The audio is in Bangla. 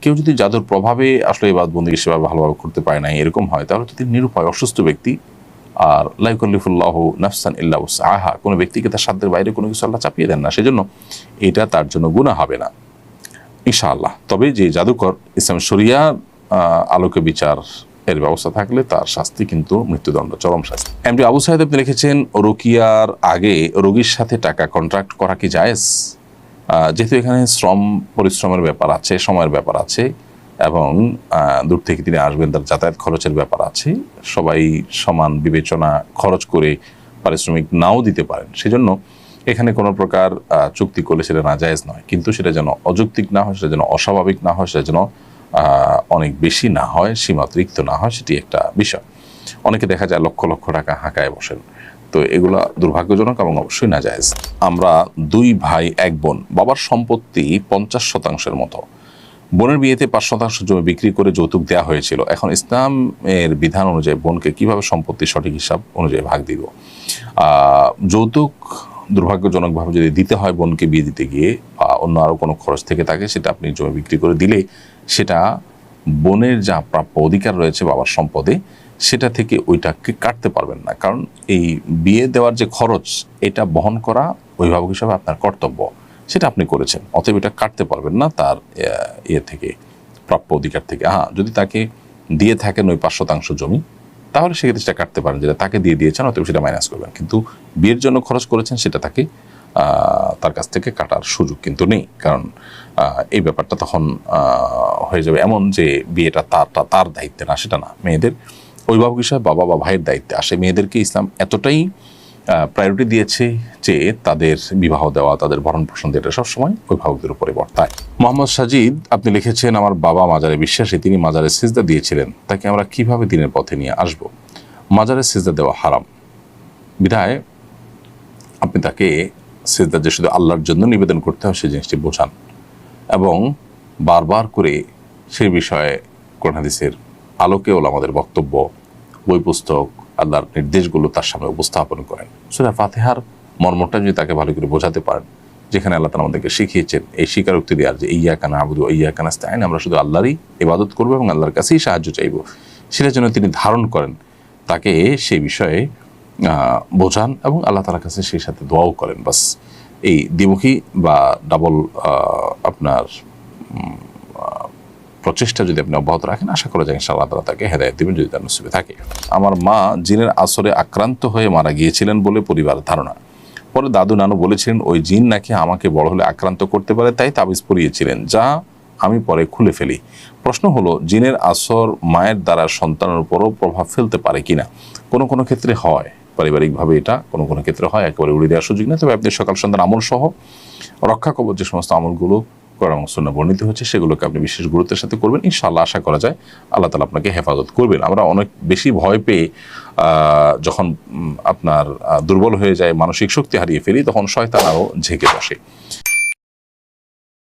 কেউ যদি জাদুর প্রভাবে আসলে ইবাদত বন্দেগী সেভাবে ভালোভাবে করতে পারে না এরকম হয়, তাহলে তো তিনি নিরুপায় অসুস্থ ব্যক্তি। আর লা ইউকাল্লিফুল্লাহু নাফসান ইল্লা উসআহা, কোনো ব্যক্তিকে তার সাধ্যের বাইরে কোনো কিছু আল্লাহ চাপিয়ে দেন না, সেজন্য এটা তার জন্য গুনাহ হবে না ইনশাআল্লাহ। তবে যে জাদুকর ইসলাম শরিয়া আলোকে বিচার এর ব্যবস্থা থাকলে তার শাস্তি কিন্তু মৃত্যুদণ্ড, চরম শাস্তি। এমডি আবু সাইদ আপনি লিখেছেন, রুকিয়ার আগে রোগীর সাথে টাকা কন্ট্রাক্ট করা কি জায়েজ? যেহেতু এখানে পরিশ্রমের ব্যাপার আছে, সময়ের ব্যাপার আছে, এবং দূর থেকে তিনি আসবেন, তার যাতায়াত খরচের ব্যাপার আছে, সবাই সমান বিবেচনা খরচ করে পারিশ্রমিক নাও দিতে পারেন, সেজন্য এখানে কোনো প্রকার চুক্তি করলে সেটা নাজায়েজ নয়। কিন্তু সেটা যেন অযৌক্তিক না হয়, সেটা যেন অস্বাভাবিক না হয়, সেটা যেন অনেক বেশি না হয়, সীমাতিরিক্ত না হয়, সেটি একটা বিষয়। অনেকে দেখা যায় লক্ষ লক্ষ টাকা হাঁকায় বসেন, তো এগুলা দুর্ভাগ্যজনক এবং অবশ্যই নাজায়েজ। আমরা 2 ভাই 1 বোন, বাবার সম্পত্তি 50% মতো, বোনের বিয়েতে 5% জমি বিক্রি করে যৌতুক দেওয়া হয়েছিল। এখন ইসলামের বিধান অনুযায়ী বোনকে কিভাবে সম্পত্তির সঠিক হিসাব অনুযায়ী ভাগ দিব? যৌতুক দুর্ভাগ্যজনকভাবে যদি দিতে হয় বোনকে বিয়ে দিতে গিয়ে, বা অন্য আরও কোনো খরচ থেকে থাকে, সেটা আপনি জমি বিক্রি করে দিলে সেটা বোনের যা প্রাপ্য অধিকার রয়েছে বাবার সম্পদে, সেটা থেকে ওইটাকে কাটতে পারবেন না। কারণ এই বিয়ে দেওয়ার যে খরচ, এটা বহন করা অভিভাবক হিসাবে আপনার কর্তব্য, সেটা আপনি করেছেন, অতএব এটা কাটতে পারবেন না তার থেকে, প্রাপ্য অধিকার থেকে। যদি তাকে দিয়ে থাকেন ওই 5% জমি, তাহলে সেক্ষেত্রে সেটা কাটতে পারেন, যেটা তাকে দিয়ে দিয়েছেন, অতএব সেটা মাইনাস করবেন। কিন্তু বিয়ের জন্য খরচ করেছেন, সেটা তাকে তার কাছ থেকে কাটার সুযোগ কিন্তু নেই। কারণ এই ব্যাপারটা তখন হয়ে যাবে এমন যে বিয়েটা তার দায়িত্বে না, সেটা না, মেয়েদের অভিভাবক হিসাবে বাবা বা ভাইয়ের দায়িত্বে আসে। মেয়েদেরকে ইসলাম এতটাই প্রায়োরিটি দিয়েছে যে তাদের বিবাহ দেওয়া, তাদের ভরণ পোষণ দেওয়া, এটা সবসময় অভিভাবকদের উপরে বর্তায়। মোহাম্মদ সাজিদ আপনি লিখেছেন, আমার বাবা মাজারে বিশ্বাসী, তিনি মাজারে সিজদা দিয়েছিলেন, তাকে আমরা কিভাবে দিনের পথে নিয়ে আসব? মাজারে সিজদা দেওয়া হারাম, বিধায় আপনি তাকে সিজদা যে শুধু আল্লাহর জন্য নিবেদন করতে হয় সেই জিনিসটি বোঝান, এবং বারবার করে সেই বিষয়ে কোরআন হাদিসের আলোকে আমাদের বক্তব্য, বই পুস্তক, আল্লাহর নির্দেশগুলো তার সামনে উপস্থাপন করেন। সূরা ফাতিহার মর্মটা যদি তাকে ভালো করে বোঝাতে পারেন, যেখানে আল্লাহ তাআলা আমাদেরকে শিখিয়েছেন এই স্বীকারোক্তি দেওয়ার যে ইয়্যাকা না'বুদু ওয়া ইয়্যাকা নাস্তাঈন, আমরা শুধু আল্লাহরই ইবাদত করবো এবং আল্লাহর কাছেই সাহায্য চাইব, সেটার জন্য তিনি ধারণ করেন, তাকে সেই বিষয়ে বোঝান এবং আল্লাহ তাআলার কাছে সেই সাথে দোয়াও করেন। বাস এই দ্বিমুখী বা ডাবল আপনার প্রচেষ্টা যদি আপনি অব্যাহত রাখেন, আশা করা যায় ইনশাআল্লাহ তাআলা তাকে হেদায়েত দিবেন, যদি তার নসিবে থাকে। আমার মা জিনের আসরে আক্রান্ত হয়ে মারা গিয়েছিলেন বলে পরিবারের ধারণা। পরে দাদু নানু বলেছিলেন ওই জিন নাকি আমাকে বড় হলে আক্রান্ত করতে পারে, তাই তাবিজ পরিয়েছিলেন, যা আমি পরে খুলে ফেলি। প্রশ্ন হলো, জিনের আসর মায়ের দ্বারা সন্তানের উপরও প্রভাব ফেলতে পারে কিনা? কোনো কোনো ক্ষেত্রে হয়, পারিবারিকভাবে এটা কোনো কোনো ক্ষেত্রে হয়, একেবারে উড়িয়ে দেওয়ার সুযোগ নেই। তবে আপনি সকাল সন্তান আমল সহ রক্ষা কবচ যে সমস্ত আমলগুলো কোরআন এবং সুন্নাহ বর্ণিত হচ্ছে, সেগুলোকে আপনি বিশেষ গুরুত্বের সাথে করবেন, ইনশাআল্লাহ আশা করা যায় আল্লাহ তাআলা আপনাকে হেফাজত করবেন। আমরা অনেক বেশি ভয় পেয়ে যখন আপনার দুর্বল হয়ে যায়, মানসিক শক্তি হারিয়ে ফেলি, তখন শয়তান আরও ঝেঁকে বসে।